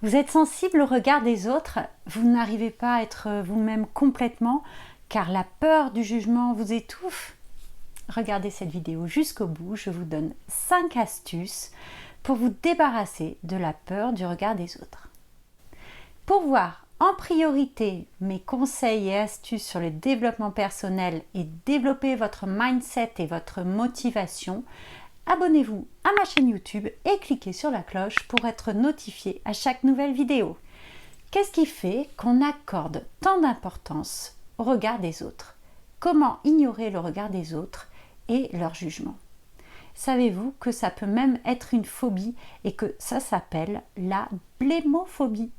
Vous êtes sensible au regard des autres, vous n'arrivez pas à être vous-même complètement car la peur du jugement vous étouffe. Regardez cette vidéo jusqu'au bout, je vous donne 5 astuces pour vous débarrasser de la peur du regard des autres. Pour voir en priorité mes conseils et astuces sur le développement personnel et développer votre mindset et votre motivation, abonnez-vous à ma chaîne YouTube et cliquez sur la cloche pour être notifié à chaque nouvelle vidéo. Qu'est-ce qui fait qu'on accorde tant d'importance au regard des autres? Comment ignorer le regard des autres et leur jugement? Savez-vous que ça peut même être une phobie et que ça s'appelle la blémophobie?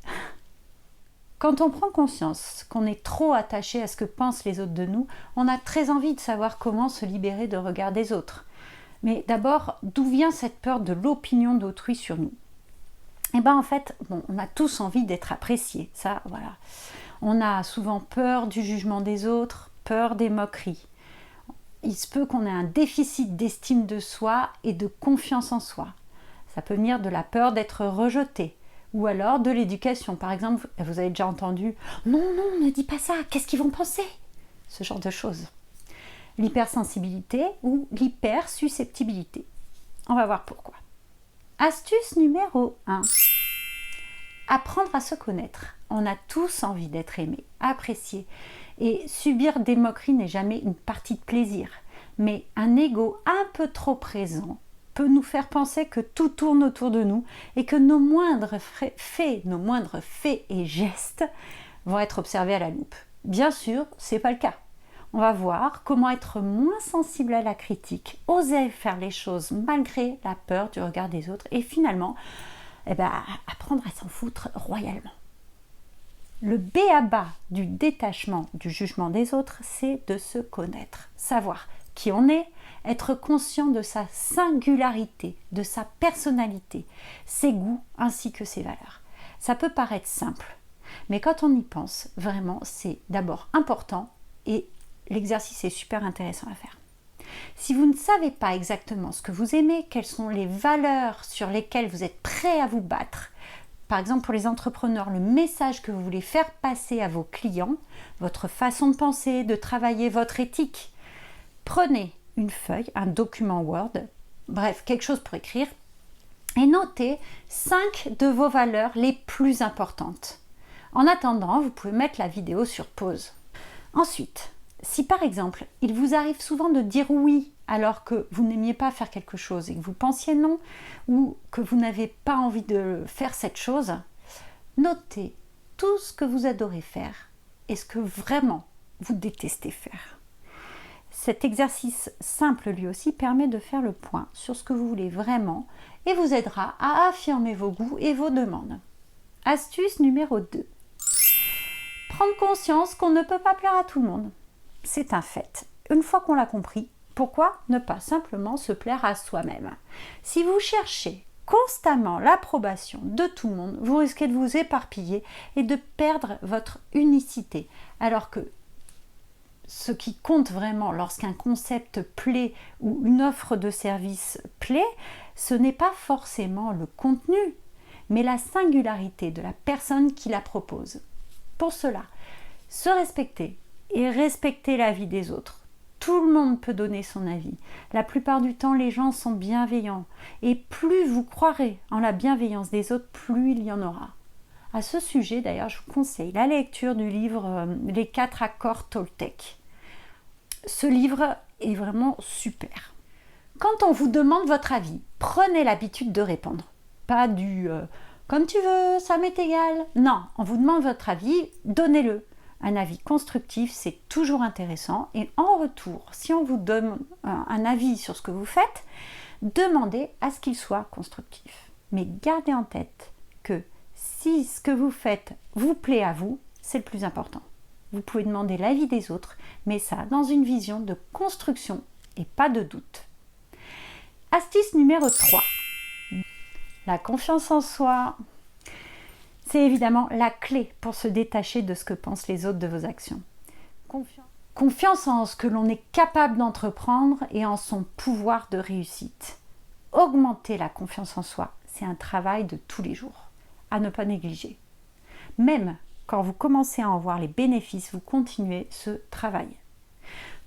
Quand on prend conscience qu'on est trop attaché à ce que pensent les autres de nous, on a très envie de savoir comment se libérer du regard des autres. Mais d'abord, d'où vient cette peur de l'opinion d'autrui sur nous? Eh bien en fait, on a tous envie d'être appréciés, ça voilà. On a souvent peur du jugement des autres, peur des moqueries. Il se peut qu'on ait un déficit d'estime de soi et de confiance en soi. Ça peut venir de la peur d'être rejeté, ou alors de l'éducation. Par exemple, vous avez déjà entendu « Non, non, ne dis pas ça, qu'est-ce qu'ils vont penser ?» Ce genre de choses. L'hypersensibilité ou l'hypersusceptibilité. On va voir pourquoi. Astuce numéro 1. Apprendre à se connaître. On a tous envie d'être aimé, apprécié. Et subir des moqueries n'est jamais une partie de plaisir. Mais un ego un peu trop présent peut nous faire penser que tout tourne autour de nous et que nos moindres faits et gestes vont être observés à la loupe. Bien sûr, ce n'est pas le cas. On va voir comment être moins sensible à la critique, oser faire les choses malgré la peur du regard des autres et finalement apprendre à s'en foutre royalement. Le b.a.-ba du détachement du jugement des autres, c'est de se connaître, savoir qui on est, être conscient de sa singularité, de sa personnalité, ses goûts ainsi que ses valeurs. Ça peut paraître simple, mais quand on y pense, vraiment, c'est d'abord important et l'exercice est super intéressant à faire. Si vous ne savez pas exactement ce que vous aimez, quelles sont les valeurs sur lesquelles vous êtes prêt à vous battre, par exemple pour les entrepreneurs, le message que vous voulez faire passer à vos clients, votre façon de penser, de travailler, votre éthique, prenez une feuille, un document Word, bref, quelque chose pour écrire, et notez 5 de vos valeurs les plus importantes. En attendant, vous pouvez mettre la vidéo sur pause. Ensuite, si par exemple, il vous arrive souvent de dire oui alors que vous n'aimiez pas faire quelque chose et que vous pensiez non, ou que vous n'avez pas envie de faire cette chose, notez tout ce que vous adorez faire et ce que vraiment vous détestez faire. Cet exercice simple lui aussi permet de faire le point sur ce que vous voulez vraiment et vous aidera à affirmer vos goûts et vos demandes. Astuce numéro 2. Prendre conscience qu'on ne peut pas plaire à tout le monde. C'est un fait. Une fois qu'on l'a compris, pourquoi ne pas simplement se plaire à soi-même? Si vous cherchez constamment l'approbation de tout le monde, vous risquez de vous éparpiller et de perdre votre unicité. Alors que ce qui compte vraiment lorsqu'un concept plaît ou une offre de service plaît, ce n'est pas forcément le contenu, mais la singularité de la personne qui la propose. Pour cela, se respecter et respecter l'avis des autres. Tout le monde peut donner son avis. La plupart du temps, les gens sont bienveillants. Et plus vous croirez en la bienveillance des autres, plus il y en aura. À ce sujet, d'ailleurs, je vous conseille la lecture du livre Les 4 accords Toltec. Ce livre est vraiment super. Quand on vous demande votre avis, prenez l'habitude de répondre. Pas du comme tu veux, ça m'est égal. Non, on vous demande votre avis, donnez-le. Un avis constructif, c'est toujours intéressant. Et en retour, si on vous donne un avis sur ce que vous faites, demandez à ce qu'il soit constructif. Mais gardez en tête que si ce que vous faites vous plaît à vous, c'est le plus important. Vous pouvez demander l'avis des autres, mais ça dans une vision de construction et pas de doute. Astuce numéro 3. La confiance en soi. C'est évidemment la clé pour se détacher de ce que pensent les autres de vos actions. Confiance en ce que l'on est capable d'entreprendre et en son pouvoir de réussite. Augmenter la confiance en soi, c'est un travail de tous les jours. à ne pas négliger. Même quand vous commencez à en voir les bénéfices, vous continuez ce travail.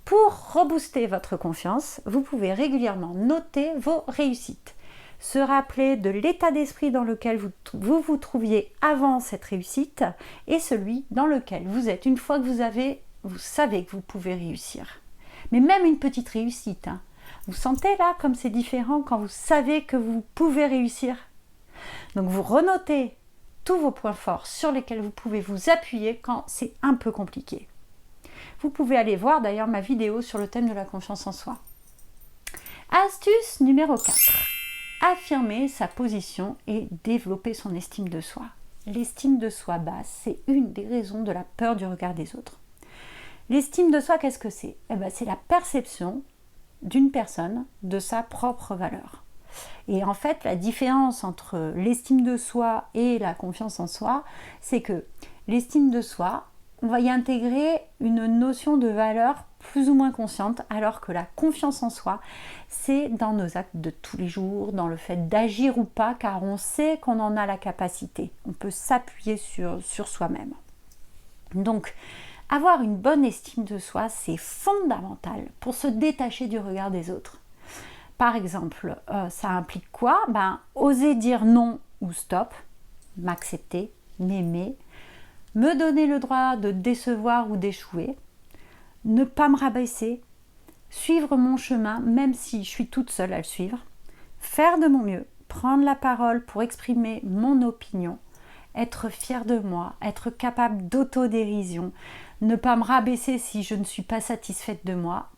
Pour rebooster votre confiance, vous pouvez régulièrement noter vos réussites, se rappeler de l'état d'esprit dans lequel vous trouviez avant cette réussite et celui dans lequel vous êtes une fois que vous savez que vous pouvez réussir. Mais même une petite réussite, hein. Vous sentez là comme c'est différent quand vous savez que vous pouvez réussir. Donc vous renotez tous vos points forts sur lesquels vous pouvez vous appuyer quand c'est un peu compliqué. Vous pouvez aller voir d'ailleurs ma vidéo sur le thème de la confiance en soi. Astuce numéro 4. Affirmer sa position et développer son estime de soi. L'estime de soi basse, c'est une des raisons de la peur du regard des autres. L'estime de soi, qu'est-ce que c'est ? C'est la perception d'une personne de sa propre valeur. Et en fait, la différence entre l'estime de soi et la confiance en soi, c'est que l'estime de soi, on va y intégrer une notion de valeur plus ou moins consciente, alors que la confiance en soi, c'est dans nos actes de tous les jours, dans le fait d'agir ou pas, car on sait qu'on en a la capacité. On peut s'appuyer sur soi-même. Donc, avoir une bonne estime de soi, c'est fondamental pour se détacher du regard des autres. Par exemple, ça implique quoi ? Oser dire non ou stop, m'accepter, m'aimer, me donner le droit de décevoir ou d'échouer, ne pas me rabaisser, suivre mon chemin même si je suis toute seule à le suivre, faire de mon mieux, prendre la parole pour exprimer mon opinion, être fière de moi, être capable d'autodérision, ne pas me rabaisser si je ne suis pas satisfaite de moi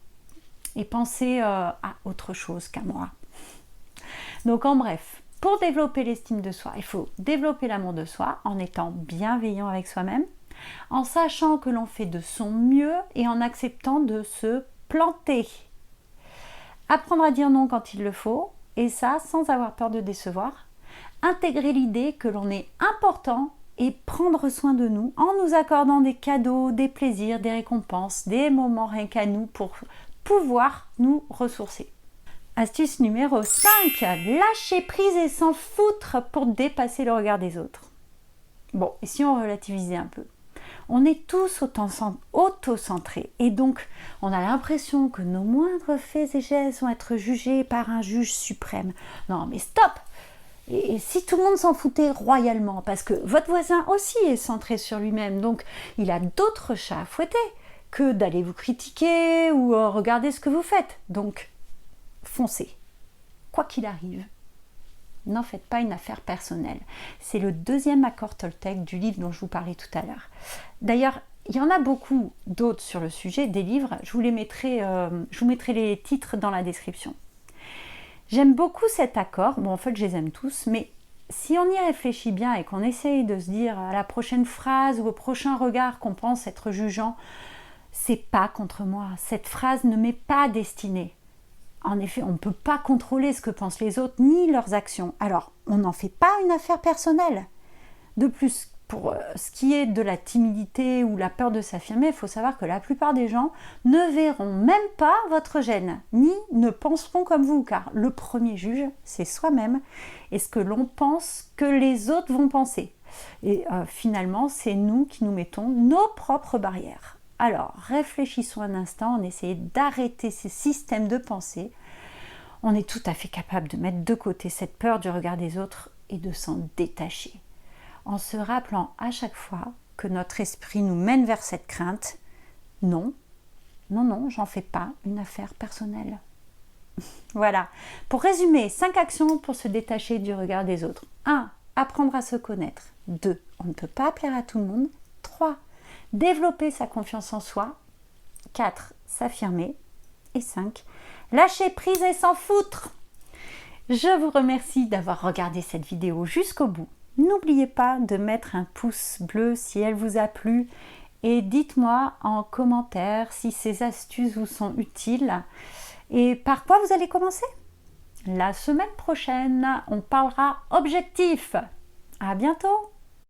et penser à autre chose qu'à moi. Donc en bref, pour développer l'estime de soi, il faut développer l'amour de soi en étant bienveillant avec soi-même, en sachant que l'on fait de son mieux et en acceptant de se planter. Apprendre à dire non quand il le faut, et ça sans avoir peur de décevoir. Intégrer l'idée que l'on est important et prendre soin de nous en nous accordant des cadeaux, des plaisirs, des récompenses, des moments rien qu'à nous pour pouvoir nous ressourcer. Astuce numéro 5, lâcher prise et s'en foutre pour dépasser le regard des autres. Bon, et si on relativisait un peu ? On est tous auto-centrés et donc on a l'impression que nos moindres faits et gestes vont être jugés par un juge suprême. Non mais stop ! Et si tout le monde s'en foutait royalement, parce que votre voisin aussi est centré sur lui-même, donc il a d'autres chats à fouetter que d'aller vous critiquer ou regarder ce que vous faites. Donc foncez, quoi qu'il arrive. N'en faites pas une affaire personnelle. C'est le deuxième accord Toltec du livre dont je vous parlais tout à l'heure. D'ailleurs, il y en a beaucoup d'autres sur le sujet, des livres. Je vous mettrai les titres dans la description. J'aime beaucoup cet accord. Bon, en fait, je les aime tous, mais si on y réfléchit bien et qu'on essaye de se dire à la prochaine phrase ou au prochain regard qu'on pense être jugeant, c'est pas contre moi. Cette phrase ne m'est pas destinée. En effet, on ne peut pas contrôler ce que pensent les autres ni leurs actions. Alors, on n'en fait pas une affaire personnelle. De plus, pour ce qui est de la timidité ou la peur de s'affirmer, il faut savoir que la plupart des gens ne verront même pas votre gêne, ni ne penseront comme vous, car le premier juge, c'est soi-même, et ce que l'on pense que les autres vont penser. Et finalement, c'est nous qui nous mettons nos propres barrières. Alors, réfléchissons un instant, on essaie d'arrêter ces systèmes de pensée. On est tout à fait capable de mettre de côté cette peur du regard des autres et de s'en détacher, en se rappelant à chaque fois que notre esprit nous mène vers cette crainte. Non, j'en fais pas une affaire personnelle. Voilà. Pour résumer, 5 actions pour se détacher du regard des autres. 1. Apprendre à se connaître. 2. On ne peut pas plaire à tout le monde. 3. Développer sa confiance en soi. 4. S'affirmer. Et 5. Lâcher prise et s'en foutre. Je vous remercie d'avoir regardé cette vidéo jusqu'au bout. N'oubliez pas de mettre un pouce bleu si elle vous a plu et dites-moi en commentaire si ces astuces vous sont utiles et par quoi vous allez commencer. La semaine prochaine, on parlera objectif. À bientôt!